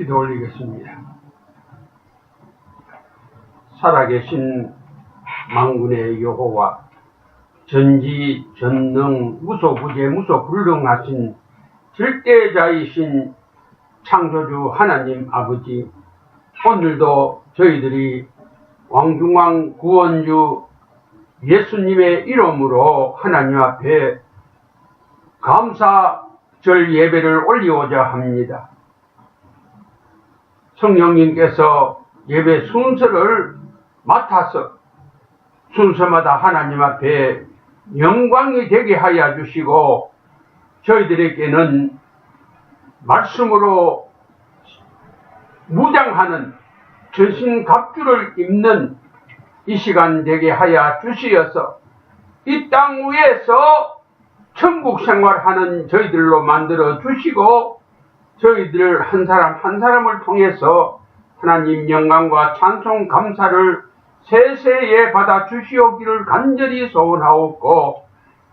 기도 올리겠습니다. 살아계신 만군의 여호와, 전지 전능 무소부재 무소불능하신 절대자이신 창조주 하나님 아버지, 오늘도 저희들이 왕중왕 구원주 예수님의 이름으로 하나님 앞에 감사절 예배를 올리고자 합니다. 성령님께서 예배 순서를 맡아서 순서마다 하나님 앞에 영광이 되게 하여 주시고, 저희들에게는 말씀으로 무장하는 전신갑주를 입는 이 시간 되게 하여 주시어서 이 땅 위에서 천국 생활하는 저희들로 만들어 주시고, 저희들 한 사람 한 사람을 통해서 하나님 영광과 찬송 감사를 세세에 받아 주시오기를 간절히 소원하옵고,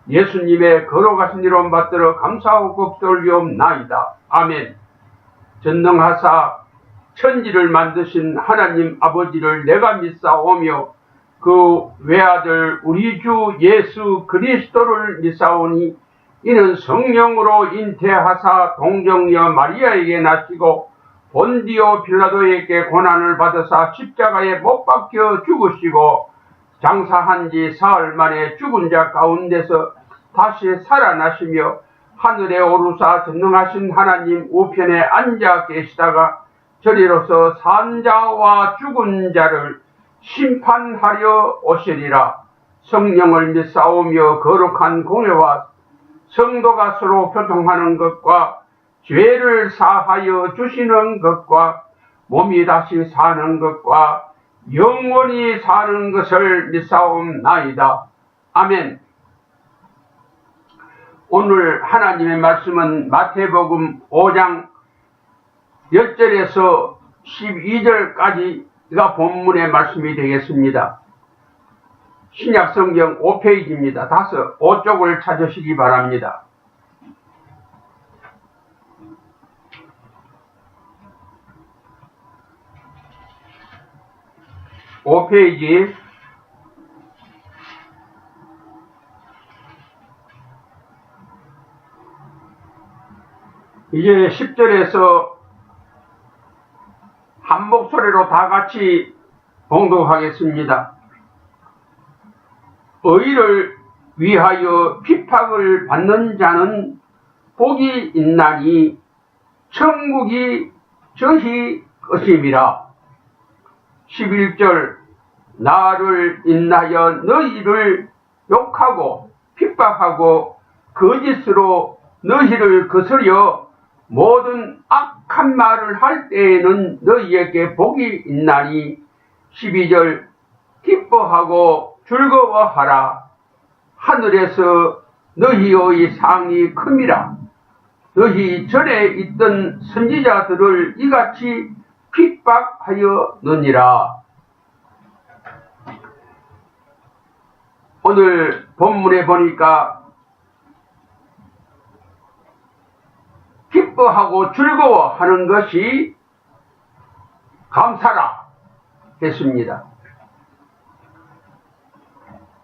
예수님의 걸어가신 이름 받들어 감사하고 기도올리옵나이다. 아멘. 전능하사 천지를 만드신 하나님 아버지를 내가 믿사오며 그 외아들 우리 주 예수 그리스도를 믿사오니, 이는 성령으로 잉태하사 동정녀 마리아에게 나시고 본디오 빌라도에게 고난을 받으사 십자가에 못 박혀 죽으시고 장사한 지 사흘 만에 죽은 자 가운데서 다시 살아나시며 하늘에 오르사 전능하신 하나님 우편에 앉아 계시다가 저리로서 산 자와 죽은 자를 심판하려 오시리라. 성령을 믿사오며 거룩한 공회와 성도가 서로 교통하는 것과 죄를 사하여 주시는 것과 몸이 다시 사는 것과 영원히 사는 것을 믿사옵나이다. 아멘. 오늘 하나님의 말씀은 마태복음 5장 10절에서 12절까지가 본문의 말씀이 되겠습니다. 신약성경 5페이지입니다. 5쪽을 찾으시기 바랍니다. (5페이지) 이제 10절에서 한 목소리로 다 같이 봉독하겠습니다. 의를 위하여 핍박을 받는 자는 복이 있나니 천국이 저희 것임이라. 11절 나를 인하여 너희를 욕하고 핍박하고 거짓으로 너희를 거스려 모든 악한 말을 할 때에는 너희에게 복이 있나니 12절 기뻐하고 즐거워하라. 하늘에서 너희의 상이 큼이라. 너희 전에 있던 선지자들을 이같이 핍박하였느니라. 오늘 본문에 보니까 기뻐하고 즐거워하는 것이 감사라 했습니다.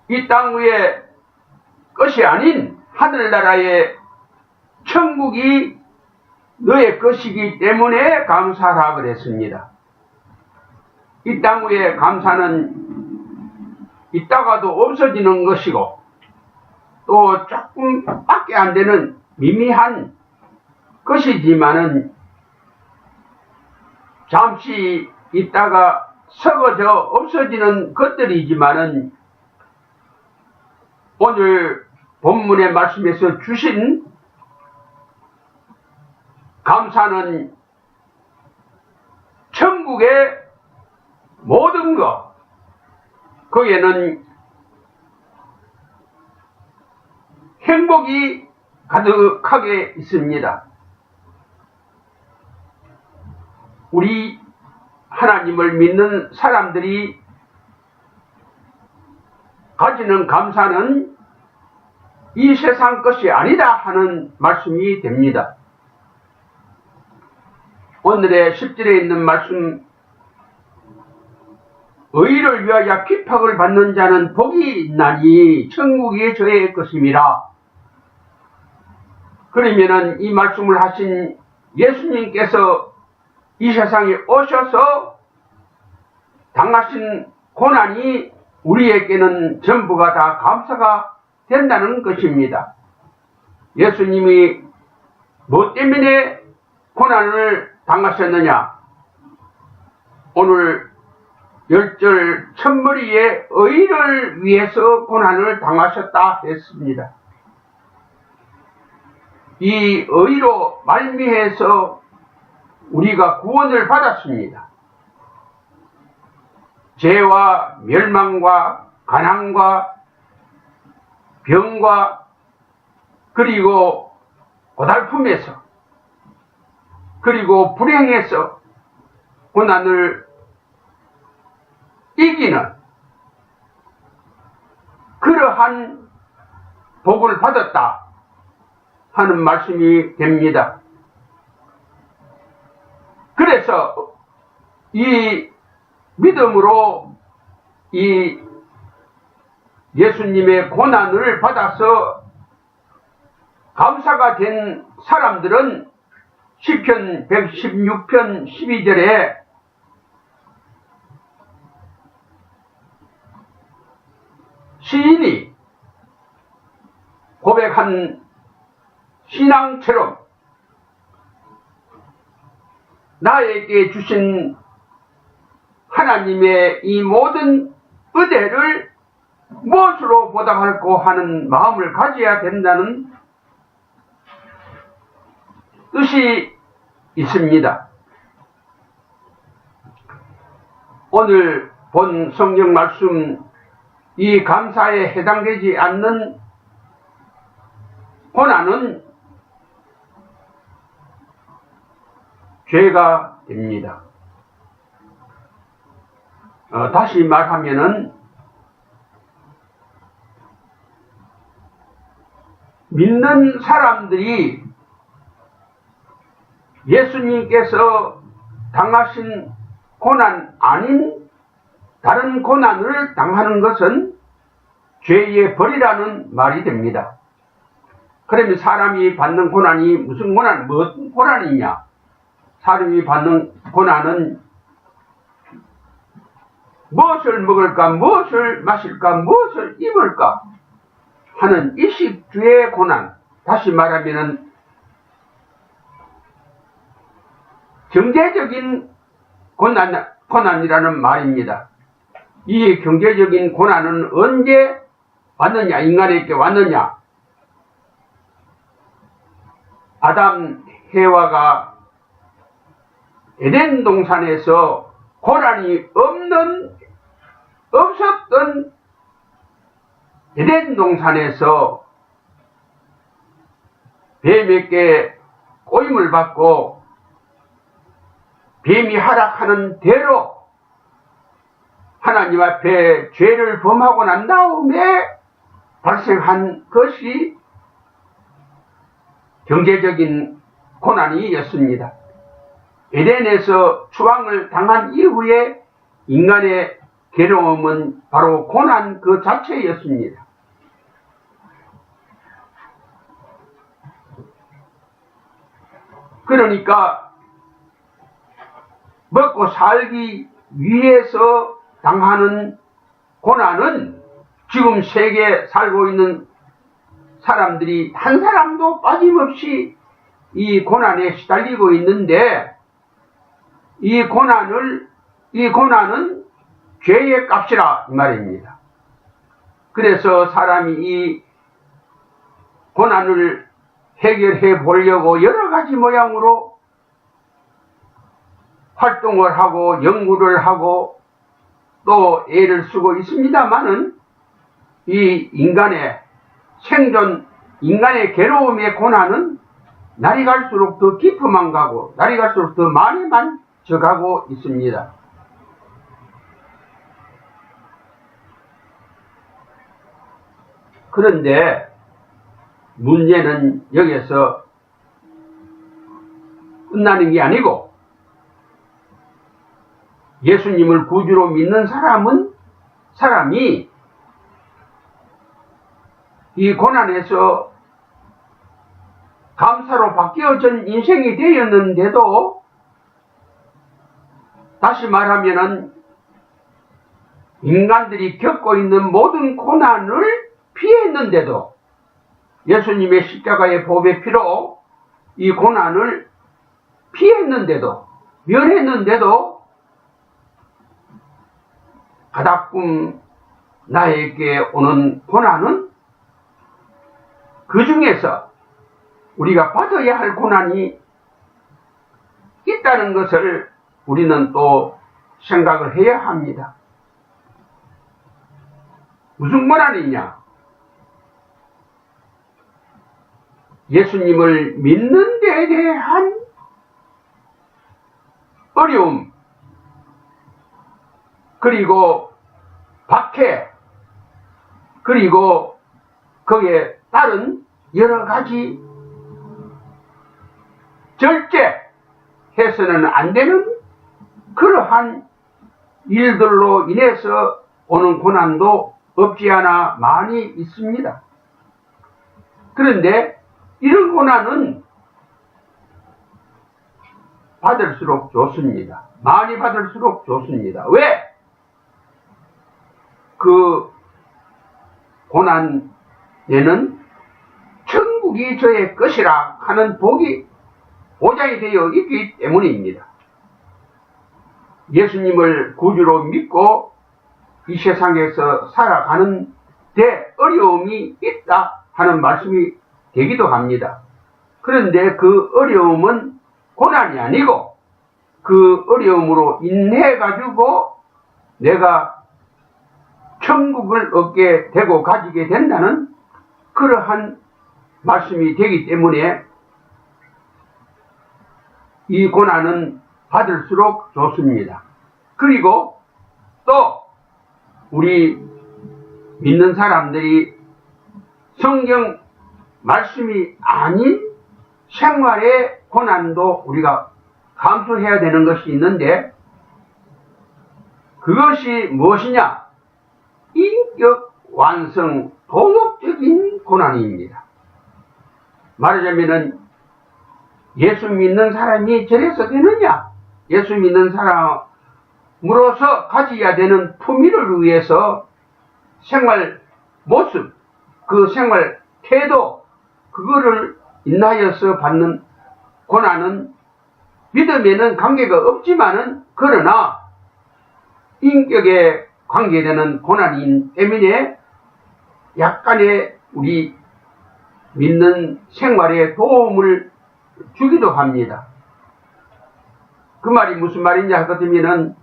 이 땅 위에 것이 아닌 하늘나라의 천국이 너의 것이기 때문에 감사라 그랬습니다. 이 땅 위에 감사는 있다가도 없어지는 것이고, 또 조금밖에 안 되는 미미한 것이지만은 잠시 있다가 썩어져 없어지는 것들이지만은, 오늘 본문의 말씀에서 주신 감사는 천국의 모든 것, 거기에는 행복이 가득하게 있습니다. 우리 하나님을 믿는 사람들이 가지는 감사는 이 세상 것이 아니다 하는 말씀이 됩니다. 오늘의 10절에 있는 말씀, 의를 위하여 핍박을 받는 자는 복이 있나니 천국이 저의 것임이라. 그러면은 이 말씀을 하신 예수님께서 이 세상에 오셔서 당하신 고난이 우리에게는 전부가 다 감사가 된다는 것입니다. 예수님이 뭐 때문에 고난을 당하셨느냐? 오늘 10절 첫머리에 의를 위해서 고난을 당하셨다 했습니다. 이 의로 말미해서 우리가 구원을 받았습니다. 죄와 멸망과 가난과 병과 그리고 고달픔에서 그리고 불행에서 고난을 이기는 그러한 복을 받았다 하는 말씀이 됩니다. 그래서 이 믿음으로 이 예수님의 고난을 받아서 감사가 된 사람들은 시편 116편 12절에 시인이 고백한 신앙처럼 나에게 주신 하나님의 이 모든 은혜를 무엇으로 보답할까 하는 마음을 가져야 된다는 뜻이 있습니다. 오늘 본 성경 말씀, 이 감사에 해당되지 않는 고난은 죄가 됩니다. 다시 말하면은 믿는 사람들이 예수님께서 당하신 고난 아닌 다른 고난을 당하는 것은 죄의 벌이라는 말이 됩니다. 그러면 사람이 받는 고난이 무슨 고난, 무슨 고난이냐? 사람이 받는 고난은 무엇을 먹을까, 무엇을 마실까, 무엇을 입을까 하는 일식주의 고난, 다시 말하면은 경제적인 고난이라는 말입니다. 이 경제적인 고난은 언제 왔느냐, 인간에게 왔느냐? 아담, 해와가 에덴 동산에서 고난이 없었던 에덴 동산에서 뱀에게 꼬임을 받고 뱀이 하락하는 대로 하나님 앞에 죄를 범하고 난 다음에 발생한 것이 경제적인 고난이었습니다. 에덴에서 추방을 당한 이후에 인간의 괴로움은 바로 고난 그 자체였습니다. 그러니까 먹고 살기 위해서 당하는 고난은 지금 세계에 살고 있는 사람들이 한 사람도 빠짐없이 이 고난에 시달리고 있는데 이 고난은 죄의 값이라 이 말입니다. 그래서 사람이 이 고난을 해결해 보려고 여러 가지 모양으로 활동을 하고 연구를 하고 또 애를 쓰고 있습니다만은 이 인간의 생존, 인간의 괴로움의 고난은 날이 갈수록 더 깊어만 가고 날이 갈수록 더 많이만 져가고 있습니다. 그런데 문제는 여기서 끝나는 게 아니고 예수님을 구주로 믿는 사람이 이 고난에서 감사로 바뀌어진 인생이 되었는데도, 다시 말하면은 인간들이 겪고 있는 모든 고난을 피했는데도, 예수님의 십자가의 보배 피로 이 고난을 피했는데도, 면했는데도 가다끔 나에게 오는 고난은 그 중에서 우리가 받아야 할 고난이 있다는 것을 우리는 또 생각을 해야 합니다. 무슨 고난이냐? 예수님을 믿는 데에 대한 어려움, 그리고 박해, 그리고 거기에 따른 여러 가지 절제해서는 안 되는 그러한 일들로 인해서 오는 고난도 없지 않아 많이 있습니다. 그런데 이런 고난은 받을수록 좋습니다. 많이 받을수록 좋습니다. 왜? 그 고난에는 천국이 저의 것이라 하는 복이 보장이 되어 있기 때문입니다. 예수님을 구주로 믿고 이 세상에서 살아가는 데 어려움이 있다 하는 말씀이 되기도 합니다. 그런데 그 어려움은 고난이 아니고 그 어려움으로 인해가지고 내가 천국을 얻게 되고 가지게 된다는 그러한 말씀이 되기 때문에 이 고난은 받을수록 좋습니다. 그리고 또 우리 믿는 사람들이 성경 말씀이 아닌 생활의 고난도 우리가 감수해야 되는 것이 있는데, 그것이 무엇이냐? 인격 완성 도덕적인 고난입니다. 말하자면은 예수 믿는 사람이 저래서 되느냐? 예수 믿는 사람으로서 가져야 되는 품위를 위해서 생활 모습, 그 생활 태도, 그거를 인하여서 받는 고난은 믿음에는 관계가 없지만은, 그러나 인격에 관계되는 고난이기 때문에 약간의 우리 믿는 생활에 도움을 주기도 합니다. 그 말이 무슨 말이냐 하거든요.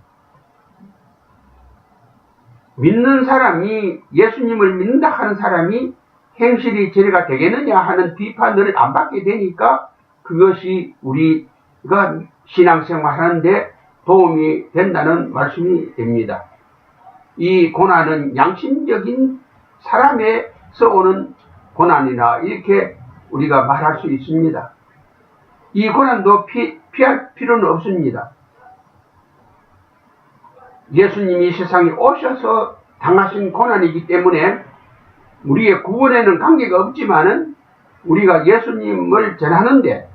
믿는 사람이, 예수님을 믿는다 하는 사람이 행실이 저래가 되겠느냐 하는 비판을 안 받게 되니까 그것이 우리가 신앙생활 하는데 도움이 된다는 말씀이 됩니다. 이 고난은 양심적인 사람에서 오는 고난이나 이렇게 우리가 말할 수 있습니다. 이 고난도 피할 필요는 없습니다. 예수님이 세상에 오셔서 당하신 고난이기 때문에 우리의 구원에는 관계가 없지만은 우리가 예수님을 전하는데,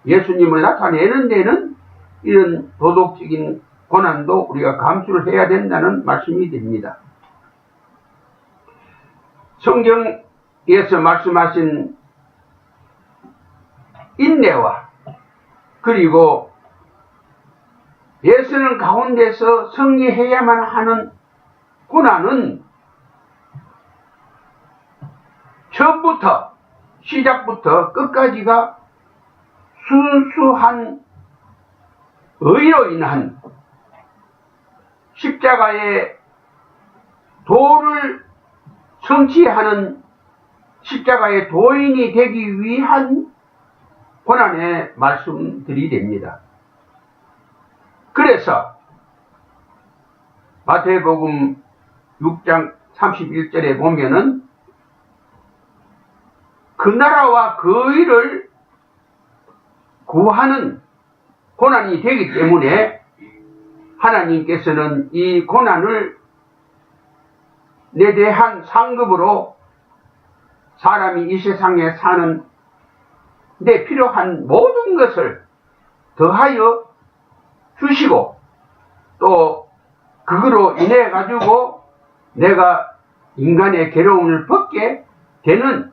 예수님을 나타내는 데는 이런 도덕적인 고난도 우리가 감수를 해야 된다는 말씀이 됩니다. 성경에서 말씀하신 인내와 그리고 예수는 가운데서 승리해야만 하는 고난은 처음부터 시작부터 끝까지가 순수한 의로 인한 십자가의 도를 성취하는 십자가의 도인이 되기 위한 고난의 말씀들이 됩니다. 그래서 마태복음 6장 31절에 보면은 그 나라와 그 의를 구하는 고난이 되기 때문에 하나님께서는 이 고난을 내 대한 상급으로 사람이 이 세상에 사는 데 필요한 모든 것을 더하여 주시고 또 그거로 인해 가지고 내가 인간의 괴로움을 벗게 되는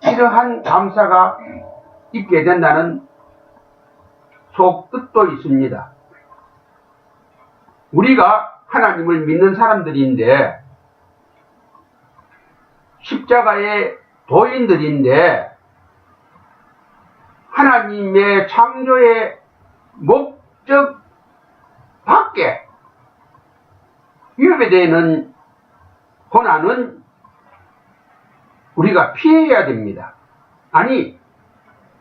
이러한 감사가 있게 된다는 속뜻도 있습니다. 우리가 하나님을 믿는 사람들인데 십자가의 도인들인데 하나님의 창조의 목적 밖에 위협되는 고난은 우리가 피해야 됩니다. 아니,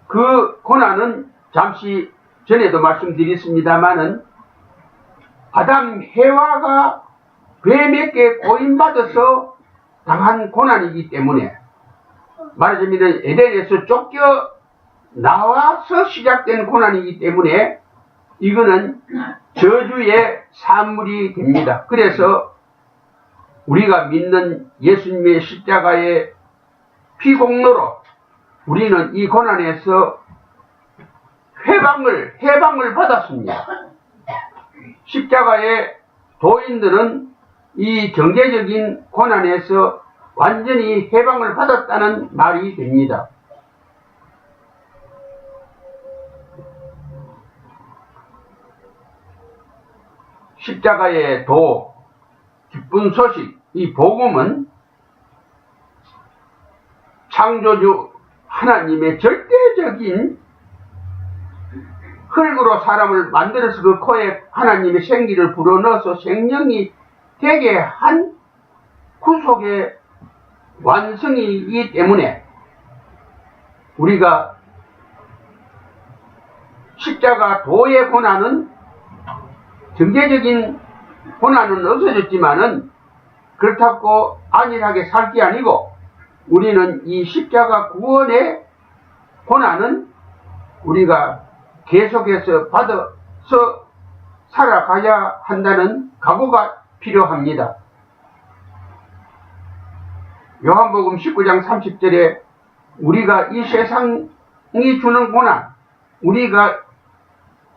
그 고난은 잠시 전에도 말씀드렸습니다마는 아담 해와가 뱀에게 고인받아서 당한 고난이기 때문에 말하자면 에덴에서 쫓겨 나와서 시작된 고난이기 때문에 이거는 저주의 산물이 됩니다. 그래서 우리가 믿는 예수님의 십자가의 피공로로 우리는 이 고난에서 해방을 받았습니다. 십자가의 도인들은 이 경제적인 고난에서 완전히 해방을 받았다는 말이 됩니다. 십자가의 도, 기쁜 소식, 이 복음은 창조주 하나님의 절대적인 흙으로 사람을 만들어서 그 코에 하나님의 생기를 불어넣어서 생명이 되게 한 구속의 완성이기 때문에 우리가 십자가 도의 고난은 경제적인 고난은 없어졌지만은 그렇다고 안일하게 살 게 아니고 우리는 이 십자가 구원의 고난은 우리가 계속해서 받아서 살아가야 한다는 각오가 필요합니다. 요한복음 19장 30절에 우리가 이 세상이 주는 고난, 우리가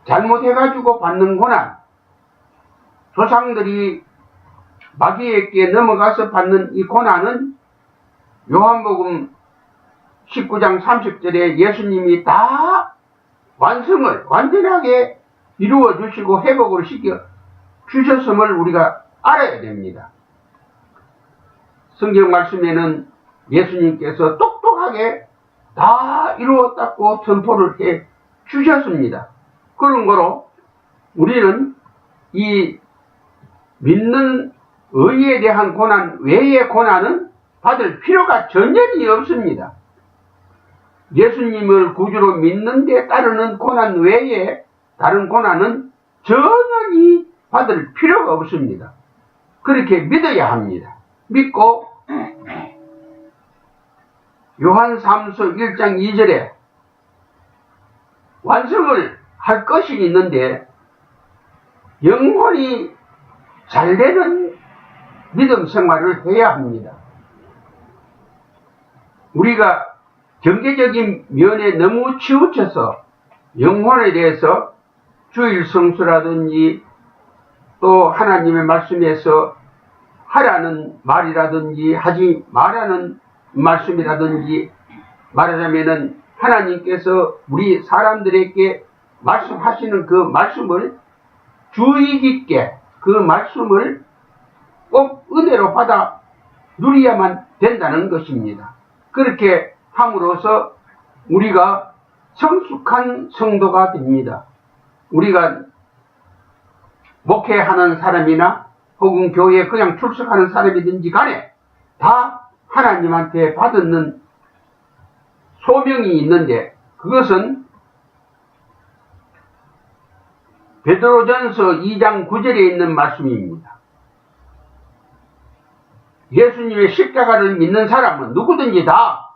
잘못해가지고 받는 고난, 조상들이 마귀에게 넘어가서 받는 이 고난은 요한복음 19장 30절에 예수님이 다 완성을 완전하게 이루어 주시고 회복을 시켜 주셨음을 우리가 알아야 됩니다. 성경 말씀에는 예수님께서 똑똑하게 다 이루었다고 선포를 해 주셨습니다. 그런 거로 우리는 이 믿는 의에 대한 고난 외의 고난은 받을 필요가 전혀 없습니다. 예수님을 구주로 믿는 데 따르는 고난 외에 다른 고난은 전혀 받을 필요가 없습니다. 그렇게 믿어야 합니다. 믿고 요한3서 1장 2절에 완성을 할 것이 있는데 영원히 잘되는 믿음 생활을 해야 합니다. 우리가 경제적인 면에 너무 치우쳐서 영혼에 대해서 주일 성수라든지 또 하나님의 말씀에서 하라는 말이라든지 하지 말라는 말씀이라든지 말하자면은 하나님께서 우리 사람들에게 말씀하시는 그 말씀을 주의 깊게 그 말씀을 꼭 은혜로 받아 누려야만 된다는 것입니다. 그렇게 함으로써 우리가 성숙한 성도가 됩니다. 우리가 목회하는 사람이나 혹은 교회에 그냥 출석하는 사람이든지 간에 다 하나님한테 받는 소명이 있는데 그것은 베드로전서 2장 9절에 있는 말씀입니다. 예수님의 십자가를 믿는 사람은 누구든지 다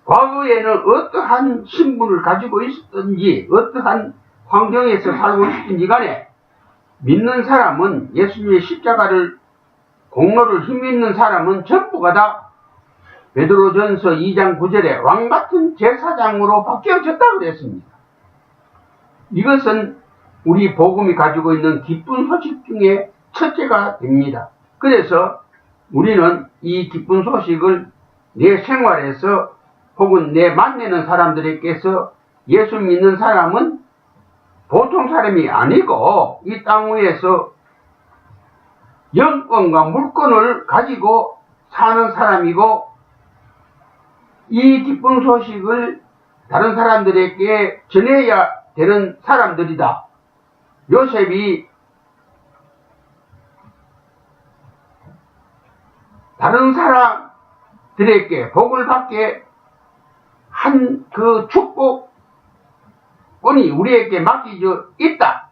과거에는 어떠한 신분을 가지고 있었든지 어떠한 환경에서 살고 있었든지 간에 믿는 사람은 예수님의 십자가를 공로를 힘있는 사람은 전부가 다 베드로전서 2장 9절에 왕같은 제사장으로 바뀌어졌다고 그랬습니다. 이것은 우리 복음이 가지고 있는 기쁜 소식 중에 첫째가 됩니다. 그래서 우리는 이 기쁜 소식을 내 생활에서 혹은 내 만나는 사람들에게서 예수 믿는 사람은 보통 사람이 아니고 이 땅 위에서 영권과 물권을 가지고 사는 사람이고 이 기쁜 소식을 다른 사람들에게 전해야 되는 사람들이다. 요셉이 다른 사람들에게 복을 받게 한 그 축복권이 우리에게 맡겨져 있다.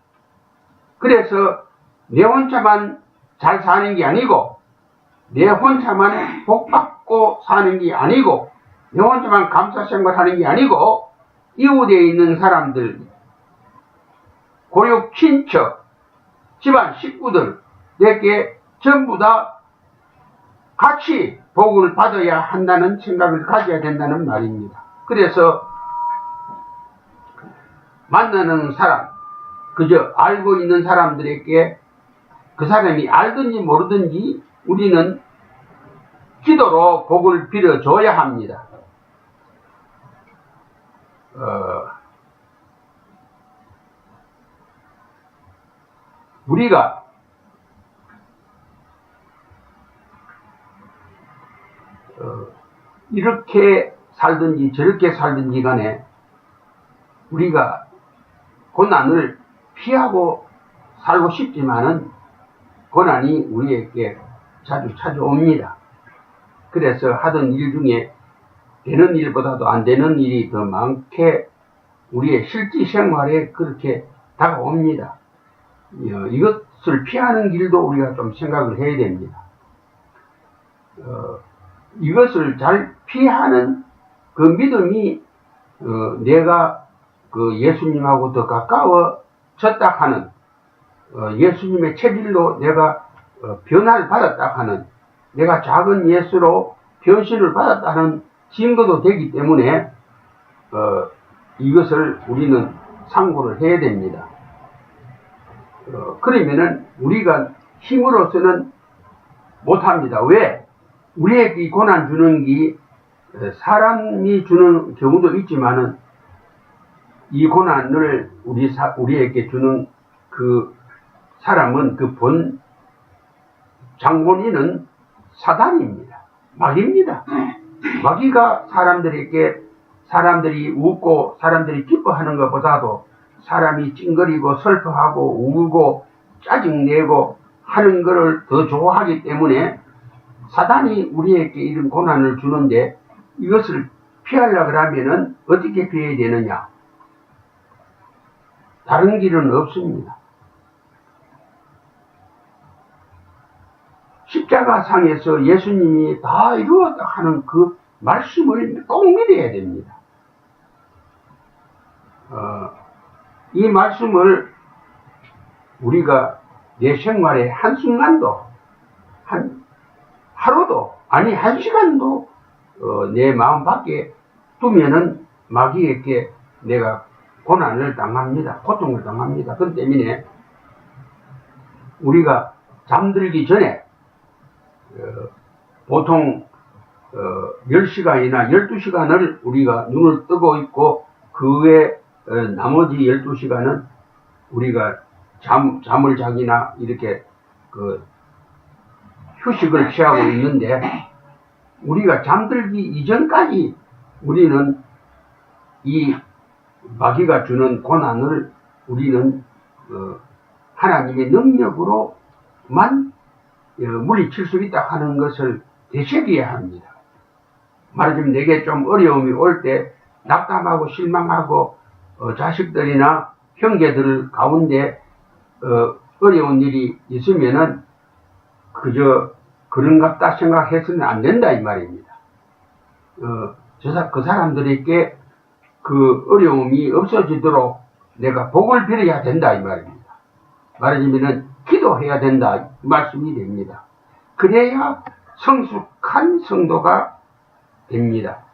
그래서 내 혼자만 잘 사는 게 아니고 내 혼자만 복 받고 사는 게 아니고 내 혼자만 감사 생활하는 게 아니고 이웃에 있는 사람들, 고육 친척, 집안 식구들에게 전부 다 같이 복을 받아야 한다는 생각을 가져야 된다는 말입니다. 그래서 만나는 사람, 그저 알고 있는 사람들에게 그 사람이 알든지 모르든지 우리는 기도로 복을 빌어줘야 합니다. 우리가 이렇게 살든지 저렇게 살든지 간에 우리가 고난을 피하고 살고 싶지만은 고난이 우리에게 자주 찾아옵니다. 그래서 하던 일 중에 되는 일보다도 안 되는 일이 더 많게 우리의 실제 생활에 그렇게 다가옵니다. 이것을 피하는 길도 우리가 좀 생각을 해야 됩니다. 이것을 잘 피하는 그 믿음이 내가 그 예수님하고 더 가까워졌다 하는 예수님의 체질로 내가 변화를 받았다 하는 내가 작은 예수로 변신을 받았다는 증거도 되기 때문에 이것을 우리는 상고를 해야 됩니다. 그러면은 우리가 힘으로서는 못합니다. 왜? 우리에게 이 고난 주는 게 사람이 주는 경우도 있지만은 이 고난을 우리에게 주는 그 사람은 그 본 장본인은 사단입니다. 마귀입니다. 마귀가 사람들이 웃고 사람들이 기뻐하는 것보다도 사람이 찡거리고 슬퍼하고 울고 짜증내고 하는 것을 더 좋아하기 때문에 사단이 우리에게 이런 고난을 주는데 이것을 피하려고 하면은 어떻게 피해야 되느냐? 다른 길은 없습니다. 십자가상에서 예수님이 다 이루었다 하는 그 말씀을 꼭 믿어야 됩니다. 이 말씀을 우리가 내 생활에 한순간도, 하루도, 아니 한 시간도 내 마음 밖에 두면은 마귀에게 내가 고난을 당합니다. 고통을 당합니다. 그렇기 때문에 우리가 잠들기 전에 보통 10시간이나 12시간을 우리가 눈을 뜨고 있고 그 외 나머지 12시간은 우리가 잠을 자기나 이렇게 그 휴식을 취하고 있는데 우리가 잠들기 이전까지 우리는 이 마귀가 주는 고난을 우리는 하나님의 능력으로만 물리칠 수 있다 하는 것을 되새겨야 합니다. 말하자면 내게 좀 어려움이 올 때 낙담하고 실망하고 자식들이나 형제들 가운데 어려운 일이 있으면은 그저 그런갑다 생각해서는 안 된다 이 말입니다. 그 사람들에게 그 어려움이 없어지도록 내가 복을 빌어야 된다 이 말입니다. 말하자면 기도해야 된다 이 말씀이 됩니다. 그래야 성숙한 성도가 됩니다.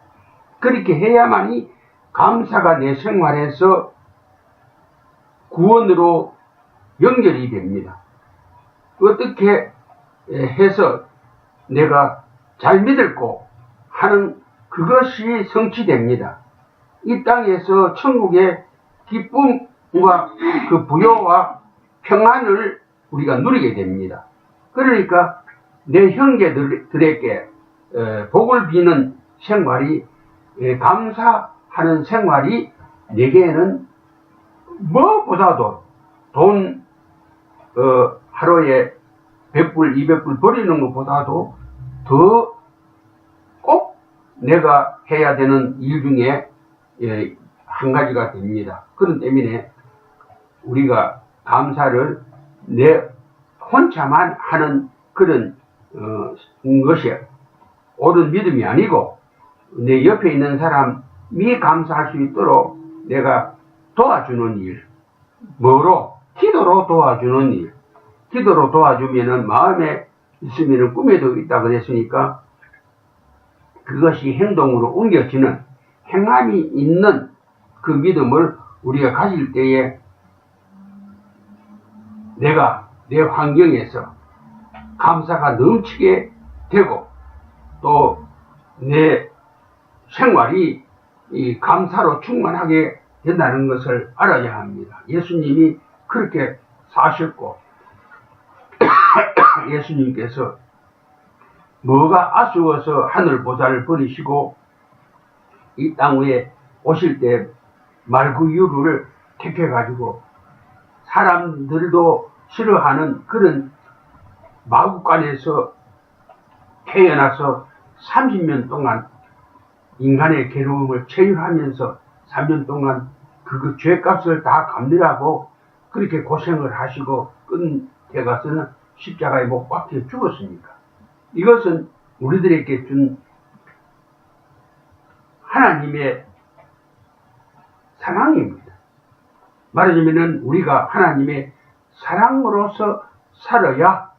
그렇게 해야만이 감사가 내 생활에서 구원으로 연결이 됩니다. 어떻게 해서 내가 잘 믿을고 하는 그것이 성취됩니다. 이 땅에서 천국의 기쁨과 그 부요와 평안을 우리가 누리게 됩니다. 그러니까 내 형제들에게 복을 비는 생활이, 감사하는 생활이 내게는 뭐보다도 돈 하루에 100불, 200불 버리는 것보다도 더 꼭 내가 해야 되는 일 중에 한 가지가 됩니다. 그런 때문에 우리가 감사를 내 혼자만 하는 그런 것이 옳은 믿음이 아니고 내 옆에 있는 사람이 감사할 수 있도록 내가 도와주는 일, 뭐로? 기도로 도와주는 일. 기도로 도와주면은 마음에 있으면은 꿈에도 있다 그랬으니까 그것이 행동으로 옮겨지는 행함이 있는 그 믿음을 우리가 가질 때에 내가 내 환경에서 감사가 넘치게 되고 또 내 생활이 이 감사로 충만하게 된다는 것을 알아야 합니다. 예수님이 그렇게 사셨고 예수님께서 뭐가 아쉬워서 하늘보좌를 버리시고 이 땅 위에 오실 때 말구유를 택해가지고 사람들도 싫어하는 그런 마구간에서 태어나서 30년 동안 인간의 괴로움을 체휼하면서 3년 동안 그 죄값을 다 갚느라고 그렇게 고생을 하시고 끝에 가서는 십자가에 못 박혀 죽었습니까? 이것은 우리들에게 준 하나님의 사랑입니다. 말하자면 우리가 하나님의 사랑으로서 살아야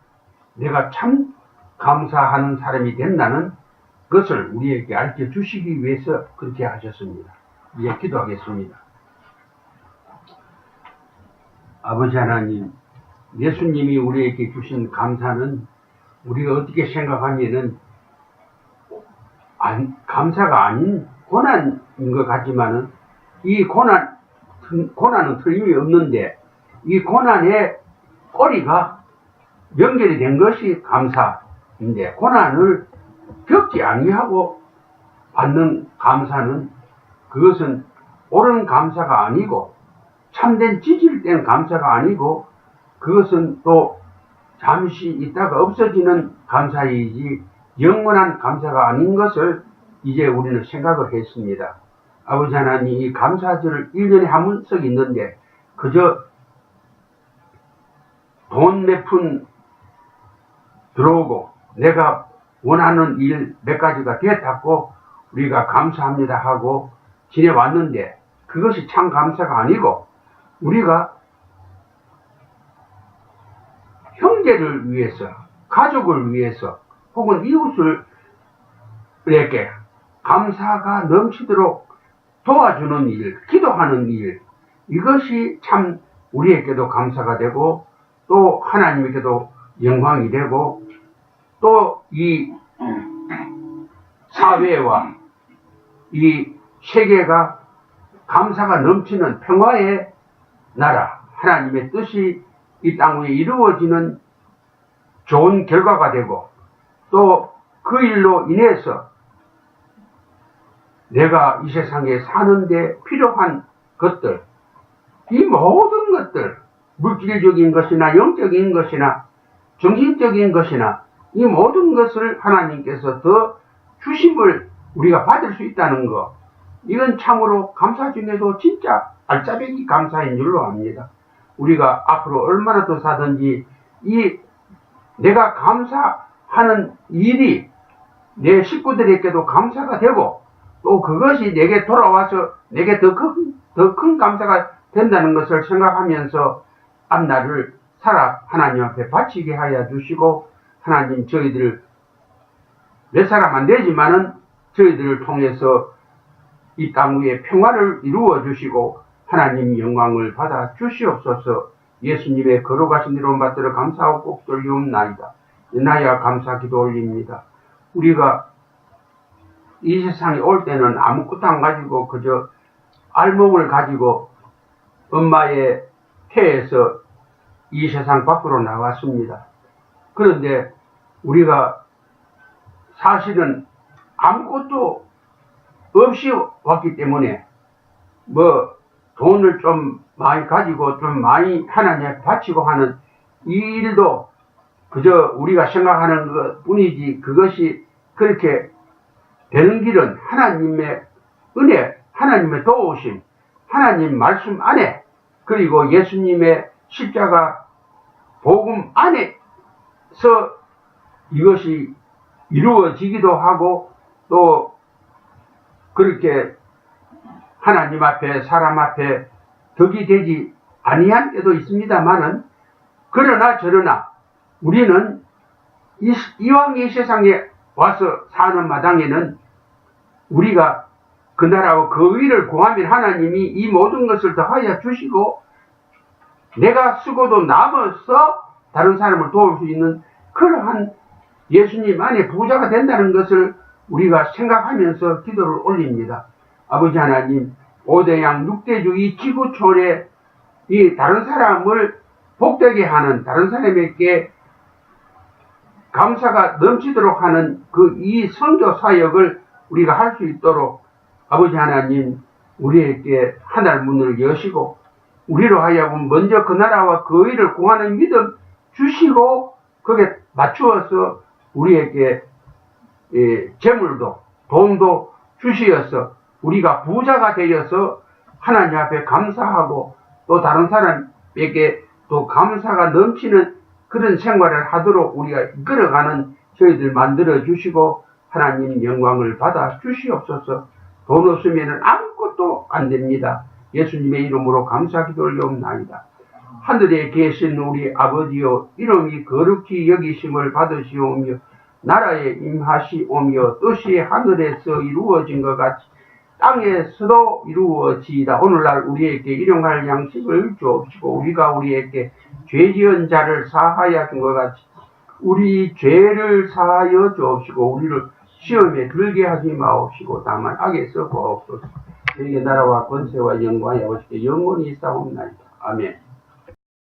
내가 참 감사하는 사람이 된다는 것을 우리에게 알려 주시기 위해서 그렇게 하셨습니다. 이제 기도하겠습니다. 아버지 하나님, 예수님이 우리에게 주신 감사는 우리가 어떻게 생각하면은 감사가 아닌 고난인 것 같지만은 이 고난은 틀림이 없는데 이 고난의 꼬리가 연결이 된 것이 감사인데 고난을 겪지 아니하고 받는 감사는 그것은 옳은 감사가 아니고 참된 지질된 감사가 아니고 그것은 또 잠시 있다가 없어지는 감사이지 영원한 감사가 아닌 것을 이제 우리는 생각을 했습니다. 아버지 하나님, 이 감사절을 1년에 한 번씩 있는데 그저 돈 몇 푼 들어오고 내가 원하는 일 몇 가지가 됐다고 우리가 감사합니다 하고 지내왔는데 그것이 참 감사가 아니고 우리가 형제를 위해서, 가족을 위해서 혹은 이웃을에게 감사가 넘치도록 도와주는 일, 기도하는 일, 이것이 참 우리에게도 감사가 되고 또 하나님에게도 영광이 되고 또 이 사회와 이 세계가 감사가 넘치는 평화의 나라, 하나님의 뜻이 이 땅 위에 이루어지는 좋은 결과가 되고 또 그 일로 인해서 내가 이 세상에 사는데 필요한 것들, 이 모든 것들, 물질적인 것이나 영적인 것이나 정신적인 것이나 이 모든 것을 하나님께서 더 주심을 우리가 받을 수 있다는 것, 이건 참으로 감사 중에도 진짜 알짜배기 감사인 줄로 압니다. 우리가 앞으로 얼마나 더 사든지 이 내가 감사하는 일이 내 식구들에게도 감사가 되고 또 그것이 내게 돌아와서 내게 더 큰 감사가 된다는 것을 생각하면서 앞날을 살아 하나님 앞에 바치게 하여 주시고, 하나님 저희들 몇 사람 안 되지만은 저희들을 통해서 이 땅 위에 평화를 이루어 주시고 하나님 영광을 받아 주시옵소서. 예수님의 걸어가신 이름 받들어 감사하고 꼭 돌리옵나이다. 나야 감사 기도 올립니다. 우리가 이 세상에 올 때는 아무것도 안 가지고 그저 알몸을 가지고 엄마의 태에서 이 세상 밖으로 나왔습니다. 그런데 우리가 사실은 아무것도 없이 왔기 때문에 돈을 좀 많이 가지고 좀 많이 하나님께 바치고 하는 이 일도 그저 우리가 생각하는 것 뿐이지, 그것이 그렇게 되는 길은 하나님의 은혜, 하나님의 도우심, 하나님 말씀 안에, 그리고 예수님의 십자가 복음 안에서 이것이 이루어지기도 하고, 또 그렇게 하나님 앞에 사람 앞에 덕이 되지 아니한 때도 있습니다만은, 그러나 저러나 우리는 이왕 이 세상에 와서 사는 마당에는 우리가 그 나라와 그 의를 구하면 하나님이 이 모든 것을 더하여 주시고, 내가 쓰고도 남아서 다른 사람을 도울 수 있는 그러한 예수님 안에 부자가 된다는 것을 우리가 생각하면서 기도를 올립니다. 아버지 하나님, 5대양 6대주 이 지구촌에 이 다른 사람을 복되게 하는, 다른 사람에게 감사가 넘치도록 하는 그 이 선교 사역을 우리가 할 수 있도록 아버지 하나님, 우리에게 하늘 문을 여시고 우리로 하여금 먼저 그 나라와 그 의를 구하는 믿음 주시고, 거기에 맞추어서 우리에게 재물도 돈도 주시어서 우리가 부자가 되어서 하나님 앞에 감사하고 또 다른 사람에게 또 감사가 넘치는 그런 생활을 하도록 우리가 이끌어가는 저희들 만들어 주시고, 하나님 영광을 받아 주시옵소서. 돈 없으면 아무것도 안 됩니다. 예수님의 이름으로 감사 기도 올려옵나이다. 하늘에 계신 우리 아버지여, 이름이 거룩히 여기심을 받으시오며 나라에 임하시오며 뜻이 하늘에서 이루어진 것 같이 땅에서도 이루어지이다. 오늘날 우리에게 일용할 양식을 주옵시고, 우리가 우리에게 죄 지은 자를 사하여 준 것 같이 우리 죄를 사하여 주옵시고, 우리를 시험에 들게 하지 마옵시고 다만 악에서 구하옵소서. 너희의 나라와 권세와 영광이 아버지께 영원히 있사옵나이다. 아멘.